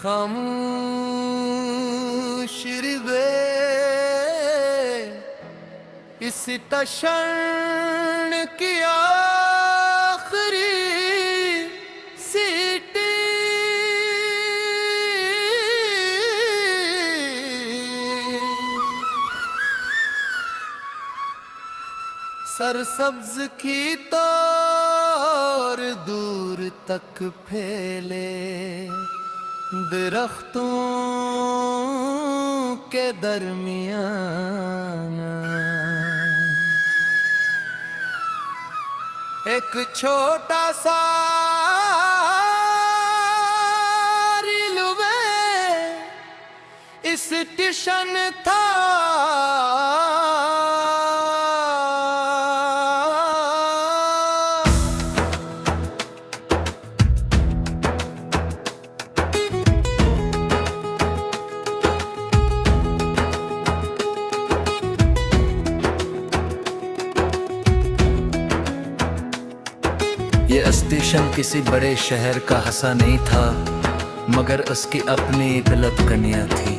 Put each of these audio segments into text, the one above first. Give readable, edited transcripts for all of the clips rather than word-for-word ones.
खामोश रिवे इस तशन की आखिरी सीटी सरसब्ज की तार दूर तक फैले दरख्तों के दरमियान एक छोटा सा रिलवे स्टेशन था। ये स्टेशन किसी बड़े शहर का हंसा नहीं था, मगर उसकी अपनी एक लबकनिया थी।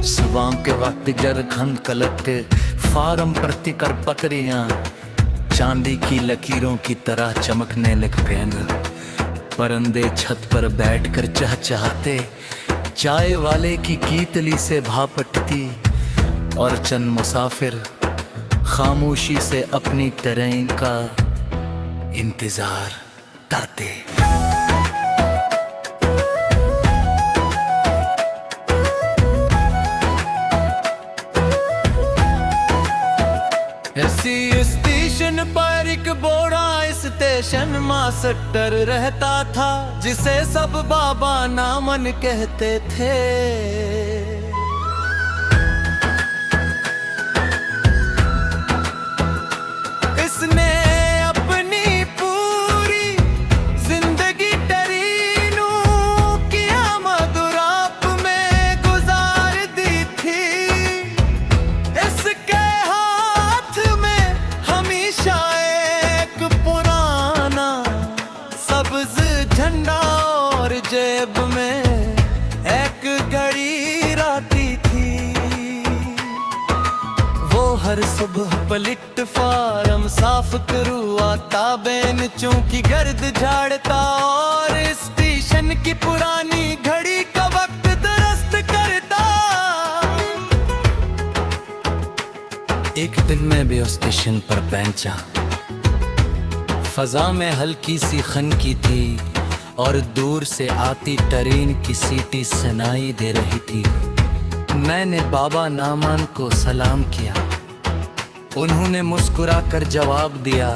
सुबह के वक्त जरखंड कलटते फार्म प्रति कर पकड़ियां चांदी की लकीरों की तरह चमकने लग पेंगे। परिंदे छत पर बैठकर चहचहाते चाय वाले की कीतली से भापटती और चंद मुसाफिर खामोशी से अपनी ट्रेन का इंतजार करते। ऐसी स्टेशन पर एक बोरा स्टेशन मास्टर रहता था, जिसे सब बाबा नामन कहते थे। इसने झंडा और जेब में एक घड़ी राती थी। वो हर सुबह प्लेटफार्म साफ करवाता, बेंचों की गर्द झाड़ता और स्टेशन की पुरानी घड़ी का वक्त दुरुस्त करता। एक दिन मैं भी उस स्टेशन पर पहुंचा। फजा में हल्की सी खनकी थी और दूर से आती ट्रेन की सीटी सुनाई दे रही थी। मैंने बाबा नामान को सलाम किया। उन्होंने मुस्कुरा कर जवाब दिया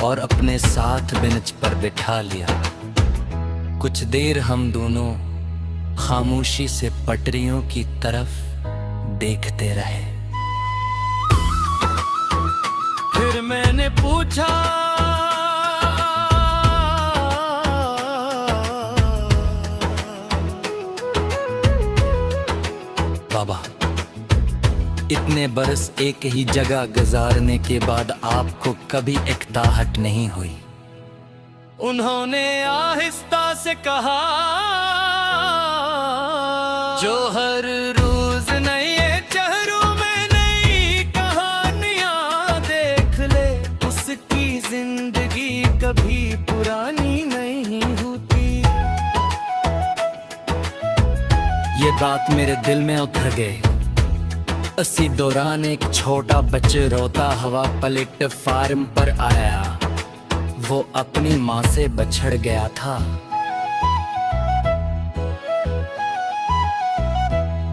और अपने साथ बेंच पर बिठा लिया। कुछ देर हम दोनों खामोशी से पटरियों की तरफ देखते रहे। फिर मैंने पूछा, बाबा, इतने बरस एक ही जगह गुजारने के बाद आपको कभी एकताहट नहीं हुई? उन्होंने आहिस्ता से कहा, जो हर रोज नए चेहरों में नई कहानियां देख ले, उसकी जिंदगी कभी पुरानी नहीं होती। ये बात मेरे दिल में उतर गई। इसी दौरान एक छोटा बच्चा रोता हुआ प्लेटफार्म पर आया। वो अपनी माँ से बछड़ गया था।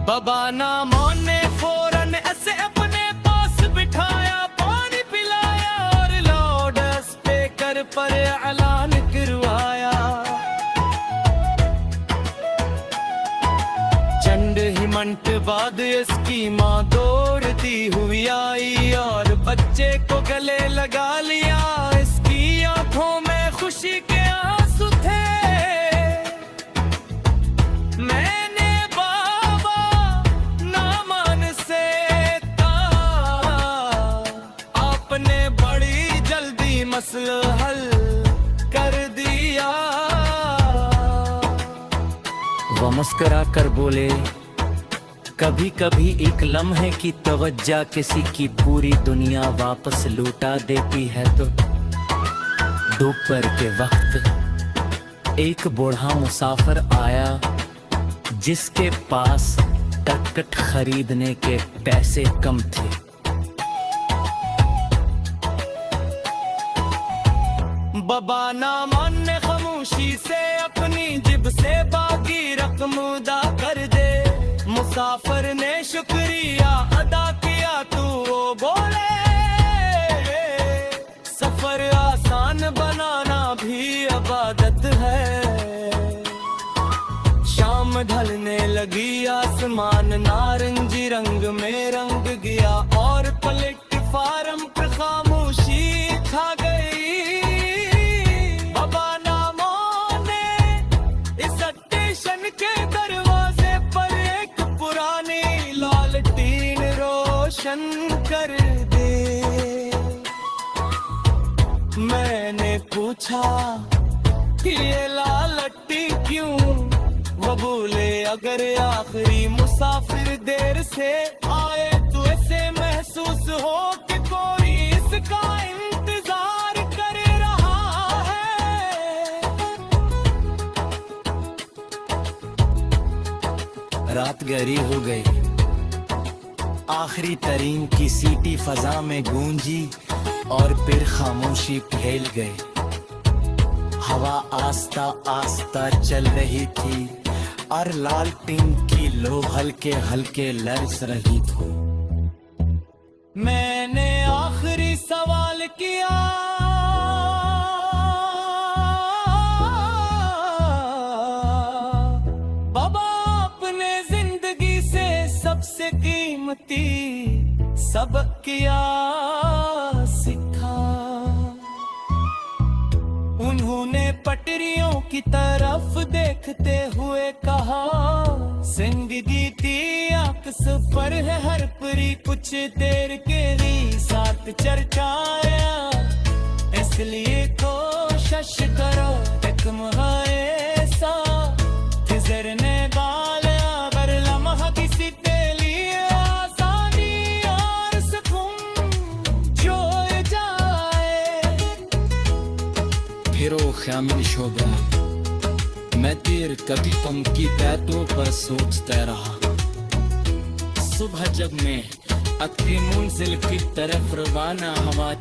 बाबा नामों ने फौरन ऐसे अपने पास बिठाया, पानी पिलाया और लाउड स्पीकर पर ऐलान करवाया। चंद ही मिनट बाद इसकी माँ दौड़ती हुई आई और बच्चे को गले लगा लिया। इसकी आंखों में खुशी के आंसू थे। मैंने बाबा नामान से कहा, आपने बड़ी जल्दी मसला हल कर दिया। वो मुस्कुरा कर बोले, कभी कभी एक लम्हे की तवज्जो किसी की पूरी दुनिया वापस लौटा देती है। तो दोपहर के वक्त एक बूढ़ा मुसाफिर आया जिसके पास टिकट खरीदने के पैसे कम थे। बाबा ना माने खामोशी से अपनी जिब से बाकी रकम अदा कर दे। मुसाफिर ने शुक्रिया अदा किया तो वो बोले, सफर आसान बनाना भी इबादत है। शाम ढलने लगी, आसमान नारंगी रंग में रंग गया और प्लेटफार्म पर खामोशी छा गई। बाबा नामों ने इस स्टेशन के दरवाजे पर एक पुरानी लालटीन रोशन कर दे। मैंने पूछा ये लालटी क्यों? वो बोले, अगर आखिरी मुसाफिर देर से आए तो ऐसे महसूस हो कि कोई इसका इंतजार कर रहा है। रात गहरी हो गई, आखिरी तरीन की सीटी फजा में गूंजी और फिर खामोशी फैल गई। हवा आस्ता आस्ता चल रही थी और लालटेन की लो हल्के हल्के लर्ज रही थी। मैंने आखिरी सवाल किया, बाबा अपने जिंदगी से सबसे कीमती सबक क्या सीखा? उन्होंने पटरियों की तरफ देखते हुए कहा, जिंदगी थी एक सफर है हर परी कुछ देर के लिए साथ चर्चाया। इसलिए कोशिश करो एक ऐसा गुजरने वाले अगर लम्हा किसी के लिए आसानी और सुकून जो जाए। फिर वो खामोश हो गया। मैं देर कभी उनकी बातों पर सोचता रहा। सुबह जब मैं अपनी मंजिल की तरफ रवाना हुआ